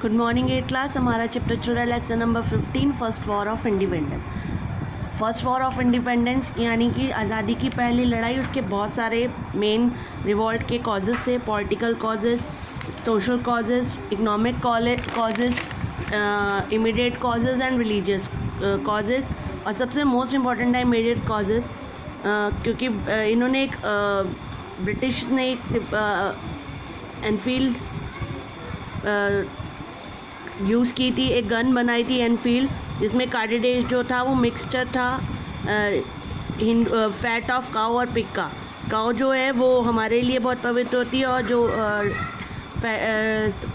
Good morning 8th class. हमारा chapter चल रहा है lesson number 15 first war of independence. First war of independence यानी कि आज़ादी की पहली लड़ाई, उसके बहुत सारे मेन रिवॉल्ट के कॉजेज़ थे। Political causes, social causes, economic causes, immediate causes and religious causes, और सबसे मोस्ट इम्पॉर्टेंट है इमीडिएट कॉजेज़, क्योंकि इन्होंने एक ब्रिटिश ने एक एनफील्ड यूज़ की थी, एक गन बनाई थी एनफील्ड, जिसमें कार्डिडेज जो था वो मिक्सचर था फैट ऑफ काऊ और पिग का। काऊ जो है वो हमारे लिए बहुत पवित्र होती है, और जो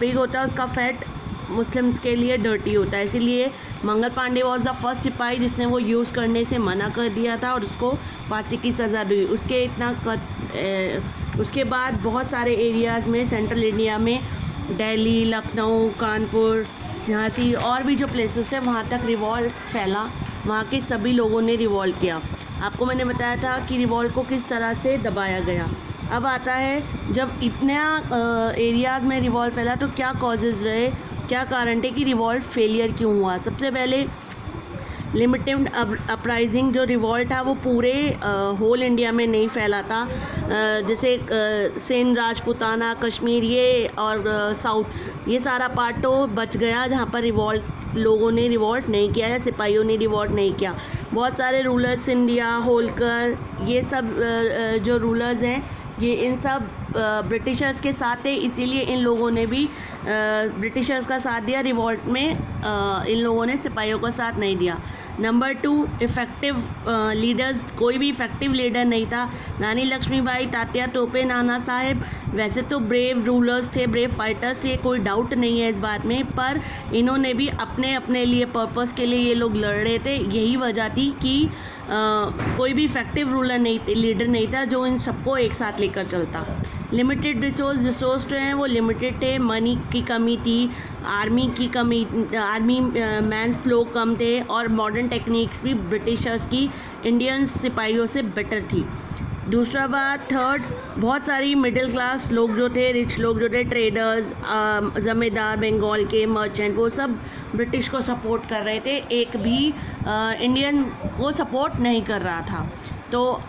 पिग होता है उसका फैट मुस्लिम्स के लिए डर्टी होता है। इसीलिए Mangal Pandey was the first सिपाही जिसने वो यूज़ करने से मना कर दिया था और उसको फांसी की सज़ा दी। उसके बाद बहुत सारे एरियाज़ में, सेंट्रल इंडिया में, दिल्ली, लखनऊ, कानपुर, झांसी और भी जो प्लेसेस है वहाँ तक रिवॉल्ट फैला। वहाँ के सभी लोगों ने रिवॉल्ट किया। आपको मैंने बताया था कि रिवॉल्ट को किस तरह से दबाया गया। अब आता है, जब इतना एरियाज़ में रिवॉल्ट फैला तो क्या कॉजेज़ रहे, क्या कारण थे कि रिवॉल्ट फेलियर क्यों हुआ। सबसे पहले लिमिटेड अपराइजिंग जो रिवॉल्ट था वो पूरे होल इंडिया में नहीं फैला था। जैसे सिंध, राजपूताना, कश्मीर ये और साउथ, ये सारा पार्ट तो बच गया जहाँ पर लोगों ने रिवॉल्ट नहीं किया या सिपाहियों ने रिवॉल्ट नहीं किया। बहुत सारे रूलर्स, सिंधिया, होलकर, ये सब जो रूलर्स हैं, ये इन सब ब्रिटिशर्स के साथ थे, इसीलिए इन लोगों ने भी ब्रिटिशर्स का साथ दिया रिवॉल्ट में। इन लोगों ने सिपाहियों का साथ नहीं दिया। नंबर 2, इफ़ेक्टिव लीडर्स, कोई भी इफ़ेक्टिव लीडर नहीं था। रानी लक्ष्मीबाई, तात्या टोपे, नाना साहेब वैसे तो ब्रेव रूलर्स थे, ब्रेव फाइटर्स थे, कोई डाउट नहीं है इस बात में, पर इन्होंने भी अपने अपने लिए पर्पस के लिए ये लोग लड़ रहे थे। यही वजह थी कि कोई भी इफेक्टिव लीडर नहीं था जो इन सबको एक साथ लेकर चलता। लिमिटेड रिसोर्स जो हैं वो लिमिटेड थे, मनी की कमी थी, आर्मी मैन्स लोग कम थे, और मॉडर्न टेक्निक्स भी ब्रिटिशर्स की इंडियन सिपाहियों से बेटर थी। दूसरा बात, थर्ड, बहुत सारी मिडिल क्लास लोग जो थे, रिच लोग जो थे, ट्रेडर्स, ज़मींदार, बंगाल के मर्चेंट, वो सब ब्रिटिश को सपोर्ट कर रहे थे, एक भी इंडियन को सपोर्ट नहीं कर रहा था। तो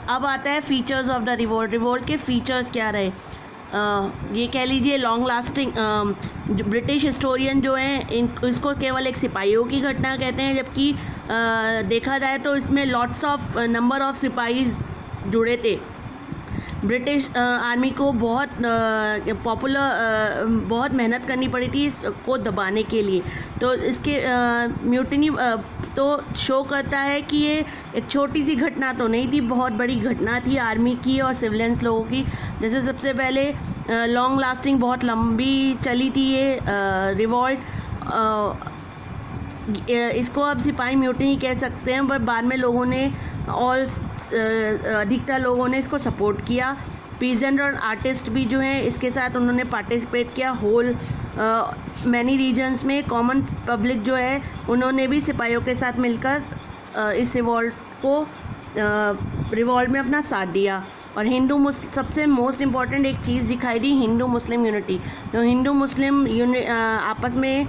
अब आता है features of the revolt. Revolt के फीचर्स क्या रहे, ये कह लीजिए लॉन्ग लास्टिंग। ब्रिटिश हिस्टोरियन जो हैं इसको केवल एक सिपाहियों की घटना कहते हैं, जबकि देखा जाए तो इसमें लॉट्स ऑफ नंबर ऑफ सिपाहीज जुड़े थे। ब्रिटिश आर्मी को बहुत मेहनत करनी पड़ी थी इसको दबाने के लिए। तो इसके म्यूटिनी तो शो करता है कि ये एक छोटी सी घटना तो नहीं थी, बहुत बड़ी घटना थी आर्मी की और सिविलियंस लोगों की। जैसे सबसे पहले लॉन्ग लास्टिंग, बहुत लंबी चली थी ये रिवॉल्ट। इसको अब सिपाही म्यूटिनी कह सकते हैं, पर बाद में लोगों ने अधिकतर लोगों ने इसको सपोर्ट किया। पीजेंट और आर्टिस्ट भी जो हैं इसके साथ उन्होंने पार्टिसिपेट किया। होल मैनी रीजन्स में कॉमन पब्लिक जो है उन्होंने भी सिपाहियों के साथ मिलकर इस रिवॉल्ट में अपना साथ दिया। और हिंदू मुस्लिम, सबसे मोस्ट इम्पॉर्टेंट एक चीज़ दिखाई दी, हिंदू मुस्लिम यूनिटी। तो हिंदू मुस्लिम आपस में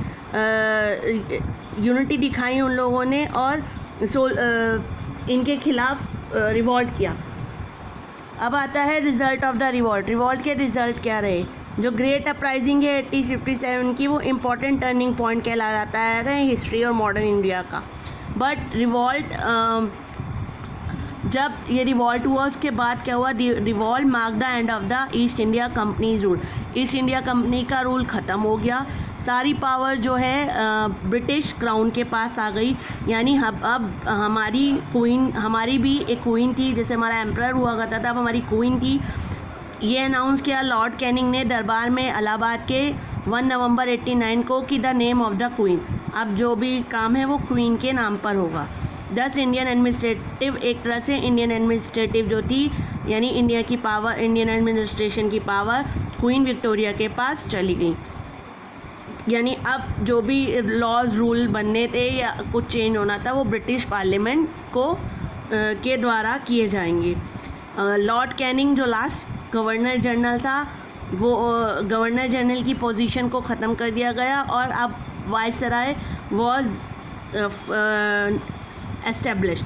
यूनिटी दिखाई उन लोगों ने, और इनके खिलाफ रिवॉल्ट किया। अब आता है result of the revolt. Revolt के रिज़ल्ट क्या रहे, जो ग्रेट अपराइजिंग है 1857 की, वो इम्पॉर्टेंट टर्निंग पॉइंट कहलाता है हिस्ट्री और मॉडर्न इंडिया का। बट रिवॉल्ट, जब ये रिवॉल्ट हुआ उसके बाद क्या हुआ, revolt mark the end of the east India companies rule. East India company का रूल ख़त्म हो गया, सारी पावर जो है ब्रिटिश क्राउन के पास आ गई। यानी अब हमारी भी एक क्वीन थी, जैसे हमारा एम्परर हुआ करता था, अब हमारी क्वीन थी। ये अनाउंस किया लॉर्ड कैनिंग ने दरबार में इलाहाबाद के 1 नवंबर 1889 को कि the name of the queen, अब जो भी काम है वो क्वीन के नाम पर होगा। 10 इंडियन एडमिनिस्ट्रेटिव, एक तरह से इंडियन एडमिनिस्ट्रेटिव जो थी, यानी इंडिया की पावर, इंडियन एडमिनिस्ट्रेशन की पावर क्वीन विक्टोरिया के पास चली गई। यानी अब जो भी लॉज रूल बनने थे या कुछ चेंज होना था वो ब्रिटिश पार्लियामेंट के द्वारा किए जाएंगे। लॉर्ड कैनिंग जो लास्ट गवर्नर जनरल था, वो गवर्नर जनरल की पोजीशन को ख़त्म कर दिया गया और अब वायसराय वॉज एस्टेब्लिश्ड।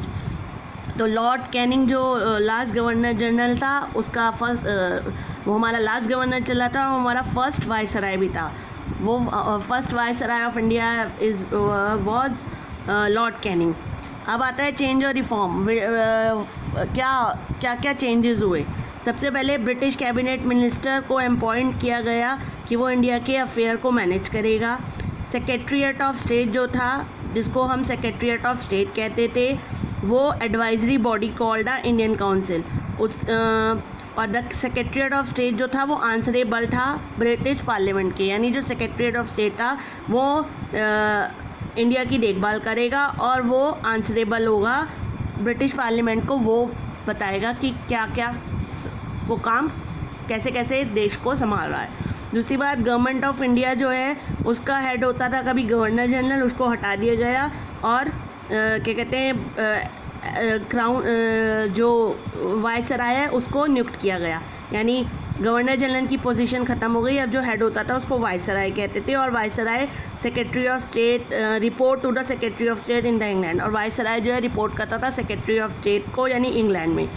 तो लॉर्ड कैनिंग जो लास्ट गवर्नर जनरल था उसका वो हमारा लास्ट गवर्नर चला था और हमारा फर्स्ट वायसराय भी था। वो first viceroy of India was Lord Canning. अब आता है चेंज और रिफॉर्म। क्या चेंजेस हुए। सबसे पहले ब्रिटिश कैबिनेट मिनिस्टर को अपॉइंट किया गया कि वो इंडिया के अफेयर को मैनेज करेगा। सेक्रेटरीट ऑफ स्टेट जो था, जिसको हम सेक्रेटरीट ऑफ स्टेट कहते थे, वो advisory body called the Indian council. और द सेक्रेटरीट ऑफ स्टेट जो था वो आंसरेबल था ब्रिटिश पार्लियामेंट के, यानी जो सेक्रेटरीट ऑफ स्टेट था वो इंडिया की देखभाल करेगा और वो आंसरेबल होगा ब्रिटिश पार्लियामेंट को। वो बताएगा कि क्या क्या वो काम कैसे कैसे देश को संभाल रहा है। दूसरी बात, गवर्नमेंट ऑफ इंडिया जो है उसका हेड होता था कभी गवर्नर जनरल, उसको हटा दिया गया और क्या कहते हैं क्राउन जो वायसराय है उसको नियुक्त किया गया। यानी गवर्नर जनरल की पोजीशन ख़त्म हो गई। अब जो हेड होता था उसको वायसराय कहते थे और viceroy secretary of state report to the secretary of state in the England. और वायसराय जो है रिपोर्ट करता था सेक्रेटरी ऑफ स्टेट को, यानी इंग्लैंड में।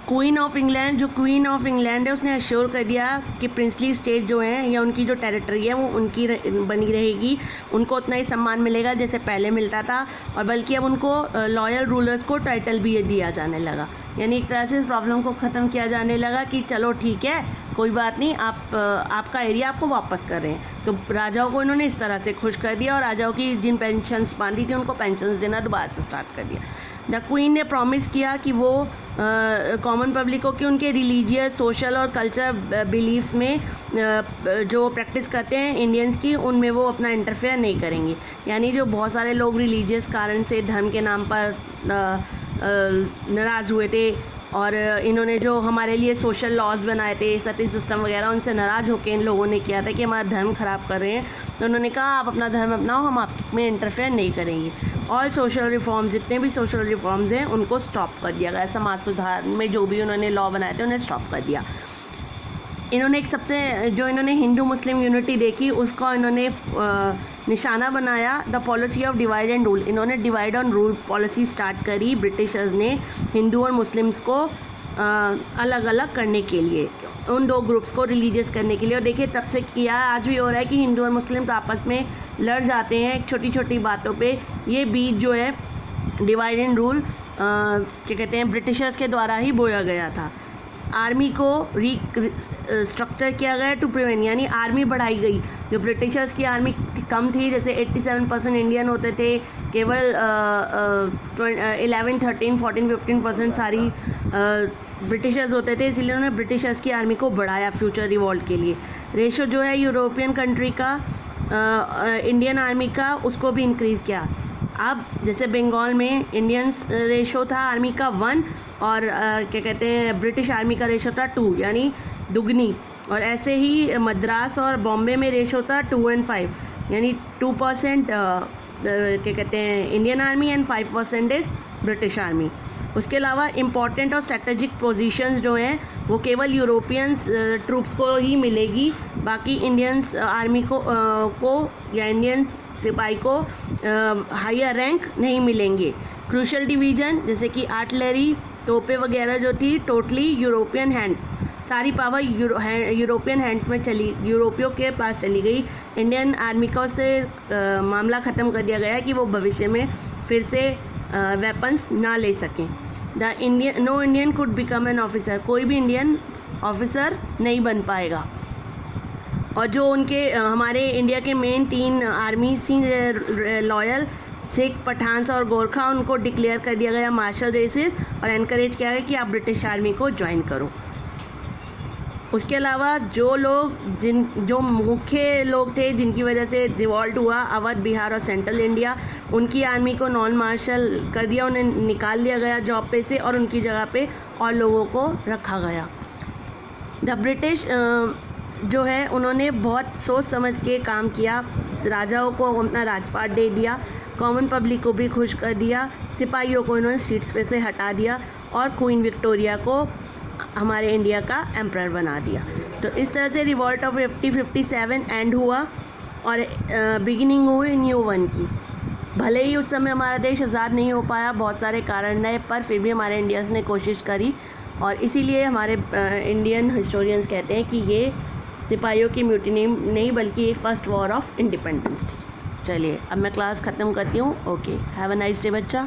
क्वीन ऑफ इंग्लैंड, जो क्वीन ऑफ इंग्लैंड है उसने अश्योर कर दिया कि प्रिंसली स्टेट जो हैं या उनकी जो टेरिटरी है वो उनकी बनी रहेगी, उनको उतना ही सम्मान मिलेगा जैसे पहले मिलता था, और बल्कि अब उनको लॉयल रूलर्स को टाइटल भी दिया जाने लगा। यानी एक तरह से इस प्रॉब्लम को ख़त्म किया जाने लगा कि चलो ठीक है, कोई बात नहीं, आपका एरिया आपको वापस कर रहे हैं। तो राजाओं को इन्होंने इस तरह से खुश कर दिया और राजाओं की जिन पेंशन्स बांधी थी उनको पेंशन्स देना दोबारा से स्टार्ट कर दिया। द क्वीन ने प्रॉमिस किया कि वो कॉमन पब्लिक को कि उनके रिलीजियस, सोशल और कल्चर बिलीव्स में जो प्रैक्टिस करते हैं इंडियंस की, उनमें वो अपना इंटरफेयर नहीं करेंगे। यानी जो बहुत सारे लोग रिलीजियस कारण से धर्म के नाम पर नाराज़ हुए थे और इन्होंने जो हमारे लिए सोशल लॉज बनाए थे, सती सिस्टम वगैरह, उनसे नाराज़ होकर इन लोगों ने किया था कि हमारा धर्म ख़राब कर रहे हैं। तो उन्होंने कहा आप अपना धर्म अपनाओ, हम आप में इंटरफेयर नहीं करेंगे। और सोशल रिफॉर्म्स, जितने भी सोशल रिफॉर्म्स हैं उनको स्टॉप कर दिया गया। समाज सुधार में जो भी उन्होंने लॉ बनाए थे उन्हें स्टॉप कर दिया। इन्होंने एक सबसे जो इन्होंने हिंदू मुस्लिम यूनिटी देखी उसको इन्होंने निशाना बनाया, the policy of divide and rule. इन्होंने divide and rule policy start करी ब्रिटिशर्स ने हिंदू और मुस्लिम्स को अलग अलग करने के लिए, उन दो ग्रुप्स को रिलीजियस करने के लिए। और देखिए तब से किया, आज भी हो रहा है कि हिंदू और मुस्लिम्स आपस में लड़ जाते हैं छोटी छोटी बातों पे। ये बीज जो है डिवाइड एंड रूल क्या कहते हैं ब्रिटिशर्स के द्वारा ही बोया गया था। आर्मी को स्ट्रक्चर किया गया टू प्रिवेंट, यानी आर्मी बढ़ाई गई। जो ब्रिटिशर्स की आर्मी कम थी, जैसे 87% इंडियन होते थे, केवल 11, 13, 14, 15% सारी ब्रिटिशर्स होते थे, इसलिए उन्होंने ब्रिटिशर्स की आर्मी को बढ़ाया फ्यूचर रिवॉल्ट के लिए। रेशो जो है यूरोपियन कंट्री का इंडियन आर्मी का, उसको भी इंक्रीज़ किया। अब जैसे बंगाल में इंडियंस रेशो था आर्मी का 1 और क्या कहते हैं ब्रिटिश आर्मी का रेशो था 2, यानी दुगनी। और ऐसे ही मद्रास और बॉम्बे में रेशो था 2 and 5, यानी 2% क्या कहते हैं Indian army and 5% is British army. उसके अलावा इम्पॉर्टेंट और स्ट्रेटेजिक पोजीशंस जो हैं वो केवल यूरोपियंस ट्रूप्स को ही मिलेगी, बाकी इंडियंस आर्मी को या इंडियन सिपाही को हायर रैंक नहीं मिलेंगे। क्रूशल डिवीज़न जैसे कि आर्टिलरी, तोपें वगैरह जो थी टोटली यूरोपियन हैंड्स, सारी पावर यूरोपियन हैंड्स में चली, यूरोपियों के पास चली गई। इंडियन आर्मी का उससे मामला ख़त्म कर दिया गया कि वो भविष्य में फिर से वेपन्स ना ले सकें। No Indian could become an officer, कोई भी इंडियन ऑफिसर नहीं बन पाएगा। और जो उनके हमारे इंडिया के मेन 3 आर्मी थी, लॉयल, सिख, पठान्स और गोरखा, उनको डिक्लेयर कर दिया गया मार्शल रेसेस और एनकरेज किया गया कि आप ब्रिटिश आर्मी को ज्वाइन करो। उसके अलावा जो मुख्य लोग थे जिनकी वजह से रिवॉल्ट हुआ, अवध, बिहार और सेंट्रल इंडिया, उनकी आर्मी को नॉन मार्शल कर दिया, उन्हें निकाल लिया गया जॉब पे से और उनकी जगह पे और लोगों को रखा गया। द ब्रिटिश जो है उन्होंने बहुत सोच समझ के काम किया, राजाओं को अपना राजपाट दे दिया, कॉमन पब्लिक को भी खुश कर दिया, सिपाहियों को इन्होंने सीट्स पे से हटा दिया और क्वीन विक्टोरिया को हमारे इंडिया का एम्परर बना दिया। तो इस तरह से रिवॉल्ट ऑफ 50-57 एंड हुआ और बिगिनिंग हुई न्यू वन की। भले ही उस समय हमारा देश आज़ाद नहीं हो पाया, बहुत सारे कारण रहे, पर फिर भी हमारे इंडियंस ने कोशिश करी और इसीलिए हमारे इंडियन हिस्टोरियंस कहते हैं कि ये सिपाहियों की म्यूटिनी नहीं बल्कि एक फर्स्ट वॉर ऑफ इंडिपेंडेंस थी। चलिए अब मैं क्लास ख़त्म करती हूँ। Okay, have a nice day बच्चा।